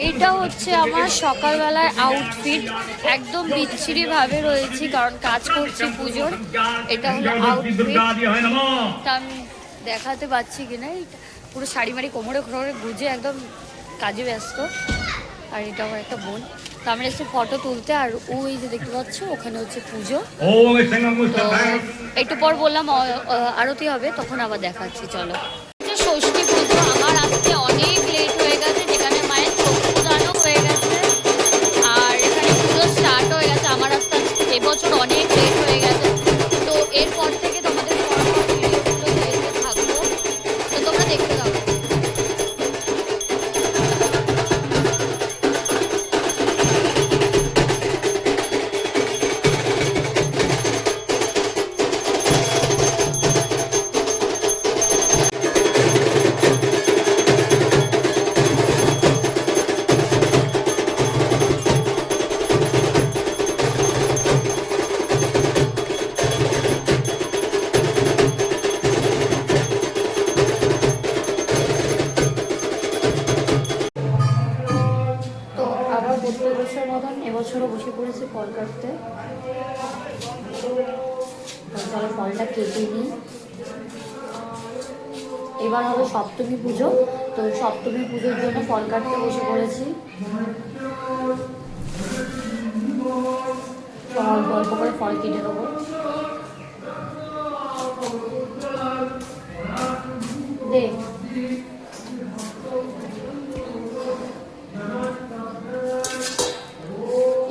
এটা হচ্ছে আমার সকালবেলার আউটফিট। একদম বিচ্ছিরি ভাবে রয়েছি কারণ কাজ করছি পুজোর। এটা হলো আউটফিট, তা আমি দেখাতে পাচ্ছি কিনা। পুরো শাড়ি মাড়ি কোমরে খোমরে গুজে একদম কাজে ব্যস্ত। আর এটা আমার একটা বোন, তো আমরা এসে ফটো তুলতে। আর ওই যে দেখতে পাচ্ছ ওখানে হচ্ছে পুজো। তো একটু পর বললাম আরতি হবে, তখন আবার দেখাচ্ছি। চলো, ষষ্ঠী পুজো আমার আসতে অনেক লেট হয়ে গেছে, যেখানে মায়ের চক্ষুদানও হয়ে গেছে আর এখানে পুজো স্টার্ট হয়ে গেছে। আমার আসতে এবছর অনেক লেট হয়ে গেছে। তো এরপর থেকে তোমাদের ভিডিওগুলো দেখতে থাকবো, তো তোমরা দেখতে থাকো। প্রত্যেক বছর মতন এবছরও বসে পড়েছে ফল কাটতে। চলো ফলটা কেটে নিই। এবার হবে সপ্তমী পুজো, তো সপ্তমী পুজোর জন্য ফল কাটতে বসে পড়েছি। অল্প অল্প করে ফল কেটে দেবো। দেখ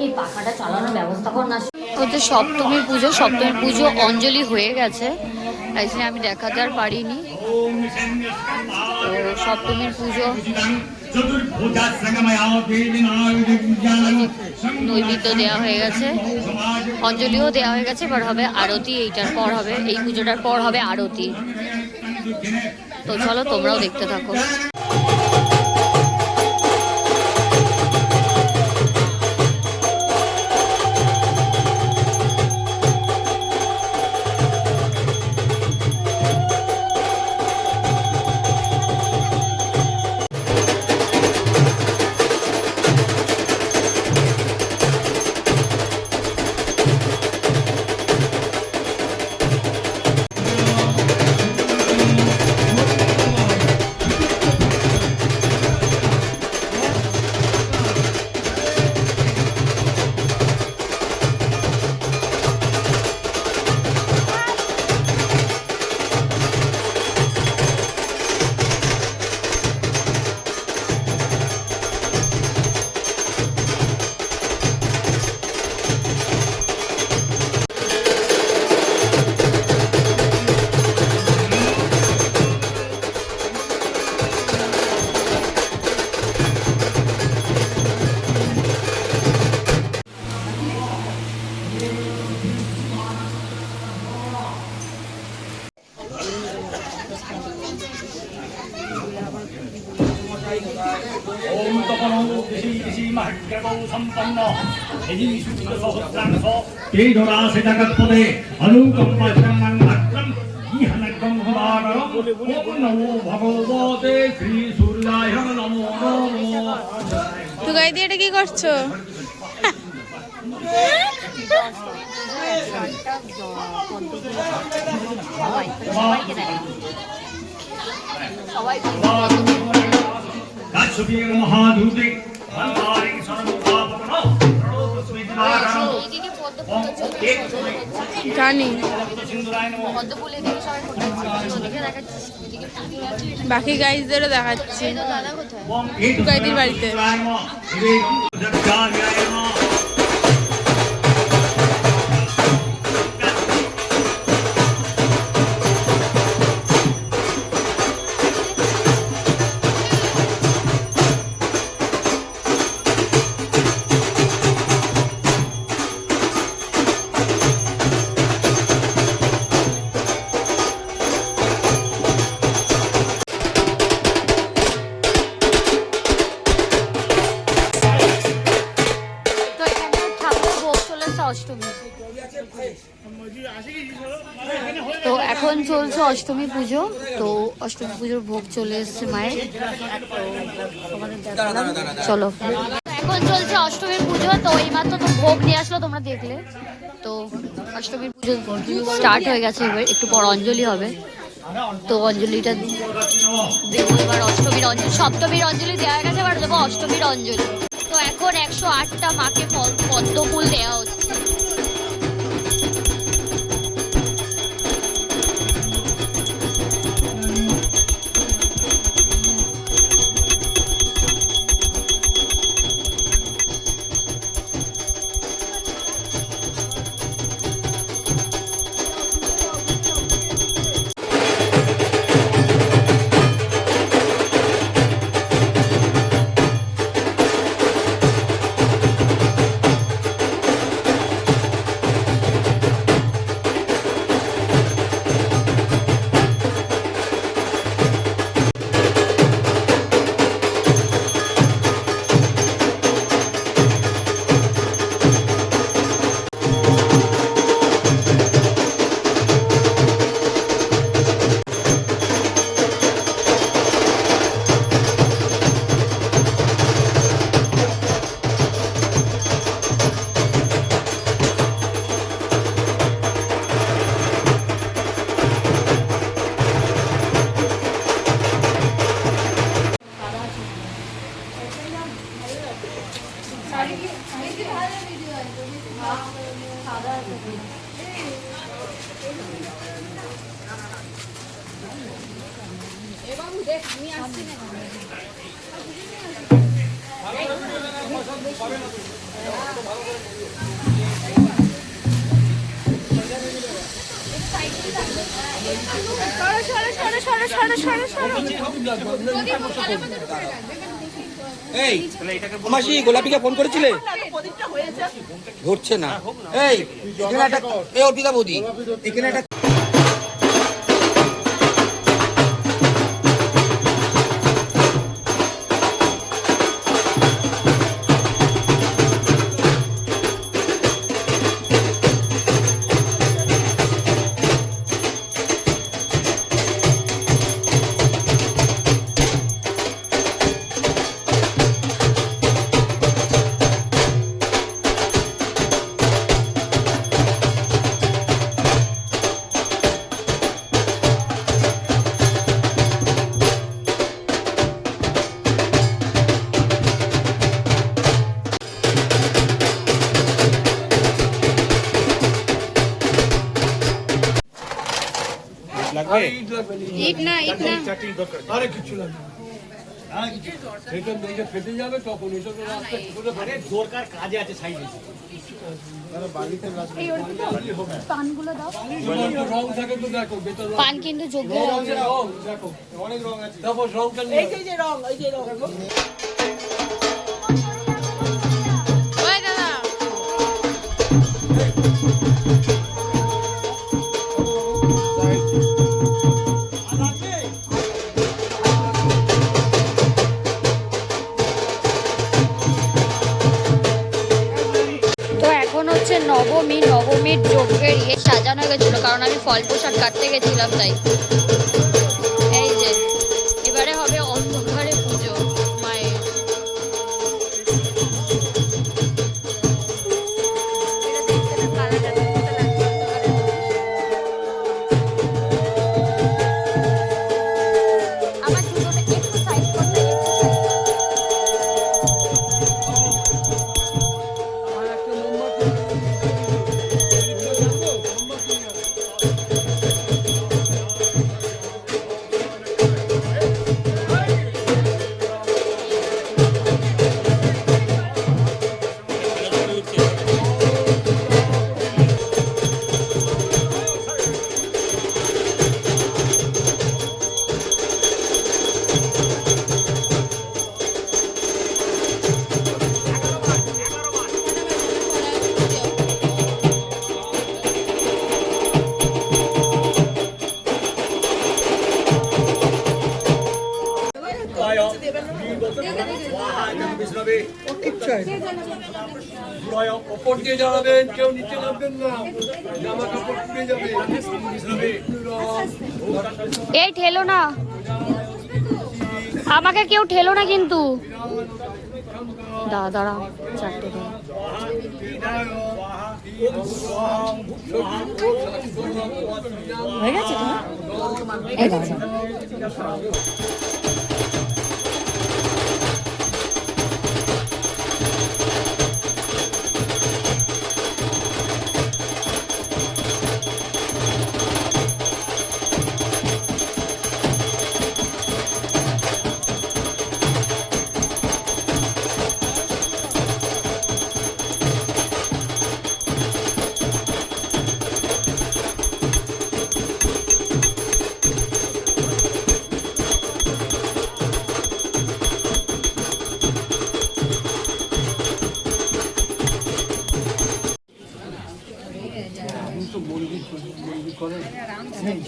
এই পাখাটা চালানোর ব্যবস্থা কর না। হচ্ছে সপ্তমীর পুজো, সপ্তমীর পুজো অঞ্জলি হয়ে গেছে, তাই জন্য আমি দেখাতে আর পারিনি। তো সপ্তমীর পুজো নৈবেদ্য দেওয়া হয়ে গেছে, অঞ্জলিও দেওয়া হয়ে গেছে। এবার হবে আরতি, এইটার পর হবে, এই পুজোটার পর হবে আরতি। তো চলো তোমরাও দেখতে থাকো। তুই দিয়ে এটা কি করছো? জানি বাকি গাইজদেরও দেখাচ্ছি গাইদির বাড়িতে। অষ্টমী। তো এখন চলছে অষ্টমী পুজো। তো অষ্টমী পুজোর ভোগ চলে এসছে মায়ের, তোমাদের দেখালাম। চলো, এখন চলছে অষ্টমীর পুজো। তো এইমাত্র তো ভোগ নিয়ে আসলো, তোমরা দেখলে। তো অষ্টমীর পুজো স্টার্ট হয়ে গেছে, এবার একটু পর অঞ্জলি হবে। তো অঞ্জলিটা দেবো এবার, অষ্টমীর অঞ্জলি। সপ্তমীর অঞ্জলি দেওয়া গেছে, এবার দেবো অষ্টমীর অঞ্জলি। তো এখন 108টা মাকে পদ্ম ফুল দেওয়া হচ্ছে। এই মাসি গোলাপিকে ফোন করেছিলে? ধরছে না। এই এখানে একটা, এই অর্পিতা বৌদি, এখানে একটা ইট না, ইট না। আরে কিছু লাগবে না। সেটা মেয়েটা ফেটে যাবে তখন এটা তো রাস্তা দরকার কাজে আছে সাইডে। পানগুলো দাও। রং থাকে তো দেখো, বেতন পান কিন্তু যোগ্য রং দেখো, অনেক রং আছে। তারপর রংটা নিয়ে ওই দাদা, তো এখন হচ্ছে নবমী। নবমীর যজ্ঞের সাজানো গেছিল, কারণ আমি ফল প্রসাদ কাটতে গেছিলাম তাই। এই যে এবারে হবে অন্ধকারে পুজো মায়ের। আমার জুতোটা একটু সাইড করতে, একটু সাইড। আমার একটা মোমবাতি ওপর দিয়ে দাঁড়াবেন, কেউ নিচে নামবেন না, জামা কাপড় পুড়ে যাবে। এই ঠেলো না, আমাকে কেউ ঠেলো না কিন্তু। দাঁড়া দাঁড়া, চারটে দাঁড়া। হয়ে গেছে তোমার? এই দাঁড়া।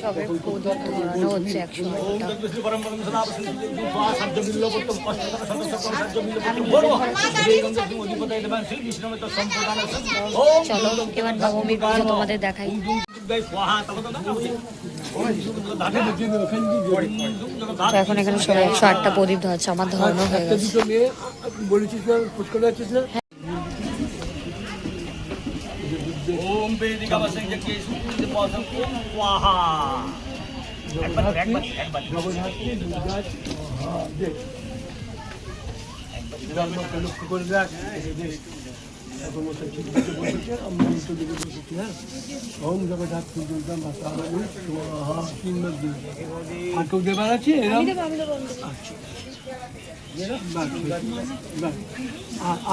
সবে প্রদীপ ধরানো হচ্ছে একসময়। চলো এবার নবমীর পুজো তোমাদের দেখাই। তো এখন এখানে সবাই 108টা প্রদীপ ধরাচ্ছে, আমার ধরানো হয়ে গেছে। বলেছিস না পুষ্কর যাচ্ছিস না? ওম বেদিকা বসে যে সুন্দর পছন্দ ওম ওয়াহা একবার জগন্নাথকে দুর্গা দেখ লক্ষ্য করে দেখ। এখন ওটা ঠিক আছে বলছে, আমরা উল্টো দিকে বসেছি। হ্যাঁ, ওম জগন্নাথ দুর্গা মাতা স্বাহা, তিনবার দিন আর কেউ দেবার আছে এরকম।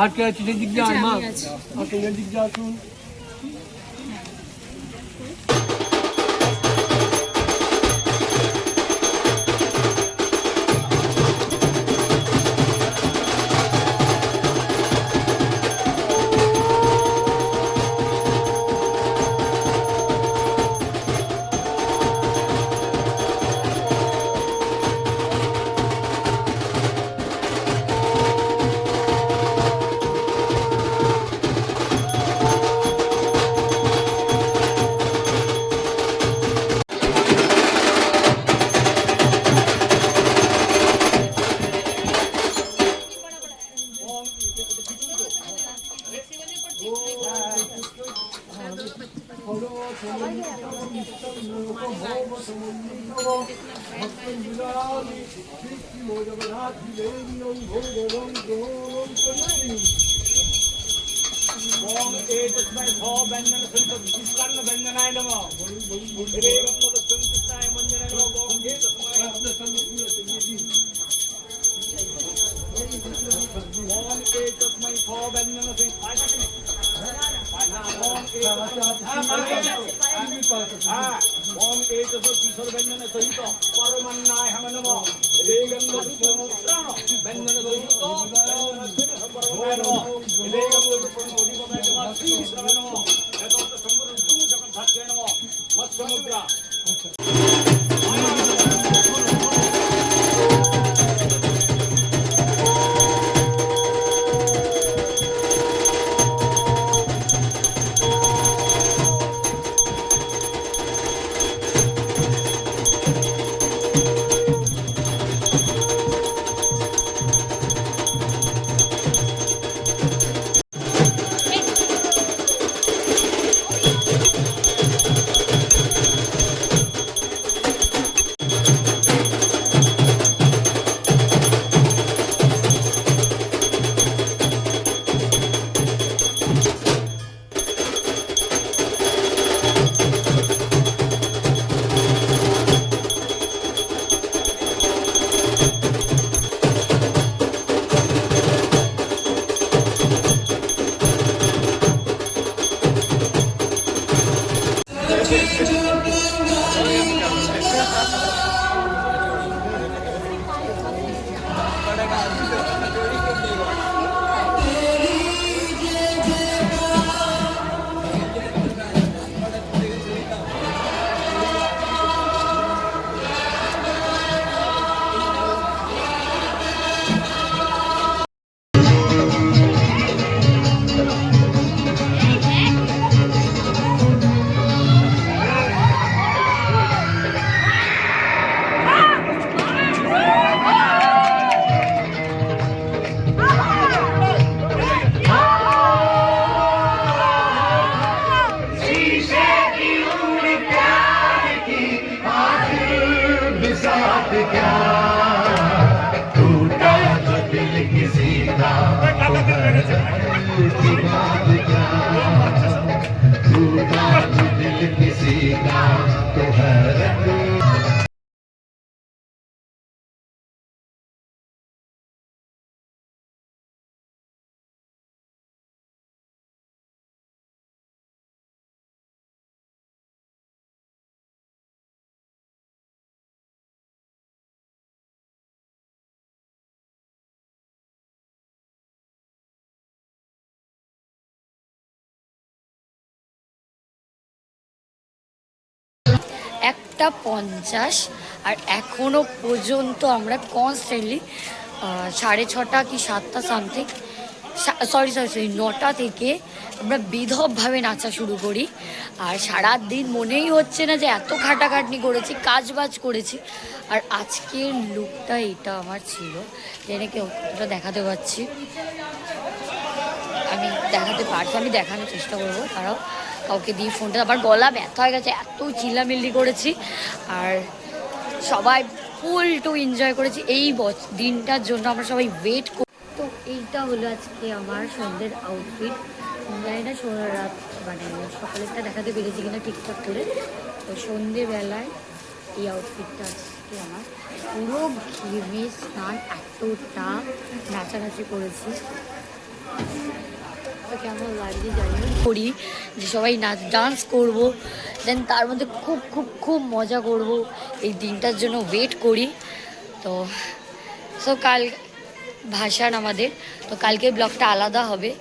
আর কে আছে দিক দিয়ে? আর মা আর কোন দিক দিয়ে আসুন। 1:50 আর এখনো পর্যন্ত আমরা কনস্ট্যান্টলি 6:30 কি 7টা সামথিং, সরি 9টা থেকে আমরা বিধবভাবে নাচা শুরু করি। আর সারাদিন মনেই হচ্ছে না যে এত খাটাখাটনি করেছি, কাজ বাজ করেছি। আর আজকের লুকটা এটা আমার ছিল, জেনে কেউ কতটা দেখাতে পারছি, আমি দেখাতে পারছি, আমি দেখানোর চেষ্টা করবো। তারাও কাউকে দিয়ে ফোনটা, আবার গলা ব্যথা হয়ে গেছে, এত চিল্লামিল্লি করেছি। আর সবাই ফুল টু এনজয় করেছি এই দিনটার জন্য, আমরা সবাই ওয়েট করি। তো এইটা হলো আজকে আমার সন্ধ্যের আউটফিট। জানি না রাত মানে সকালেরটা দেখাতে পেরেছি কিনা ঠিকঠাক করে। তো সন্ধ্যেবেলায় এই আউটফিটটা আজকে আমার পুরো ঘেমে স্নান, এতটা নাচানাচি করেছি। কেমন লাগছে জানি করি যে সবাই নাচ ডান্স করব, দেন তার মধ্যে খুব খুব খুব মজা করব, এই দিনটার জন্য ওয়েট করি। তো কাল ভাসান আমাদের, তো কালকে ব্লগটা আলাদা হবে।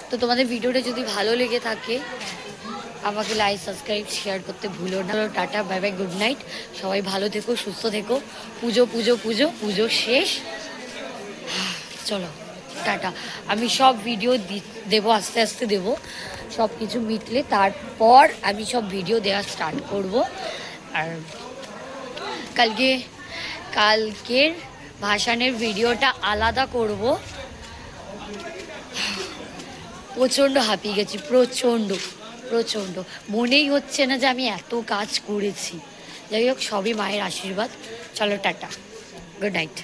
তো তোমাদের ভিডিওটা যদি ভালো লেগে থাকে আমাকে লাইক সাবস্ক্রাইব শেয়ার করতে ভুলো না। Tata, bye bye, good night. সবাই ভালো থেকো, সুস্থ থেকো। পুজো পুজো পুজো পুজো শেষ, চলো টাটা। আমি সব ভিডিও দেবো, আস্তে আস্তে দেবো, সব কিছু মিটলে তারপর আমি সব ভিডিও দেওয়া স্টার্ট করব। আর কালকের ভাসানের ভিডিওটা আলাদা করব। প্রচণ্ড হাঁপিয়ে গেছি, প্রচণ্ড মনেই হচ্ছে না যে আমি এত কাজ করেছি। যাই হোক, সবই মায়ের আশীর্বাদ। চলো টাটা, গুড নাইট।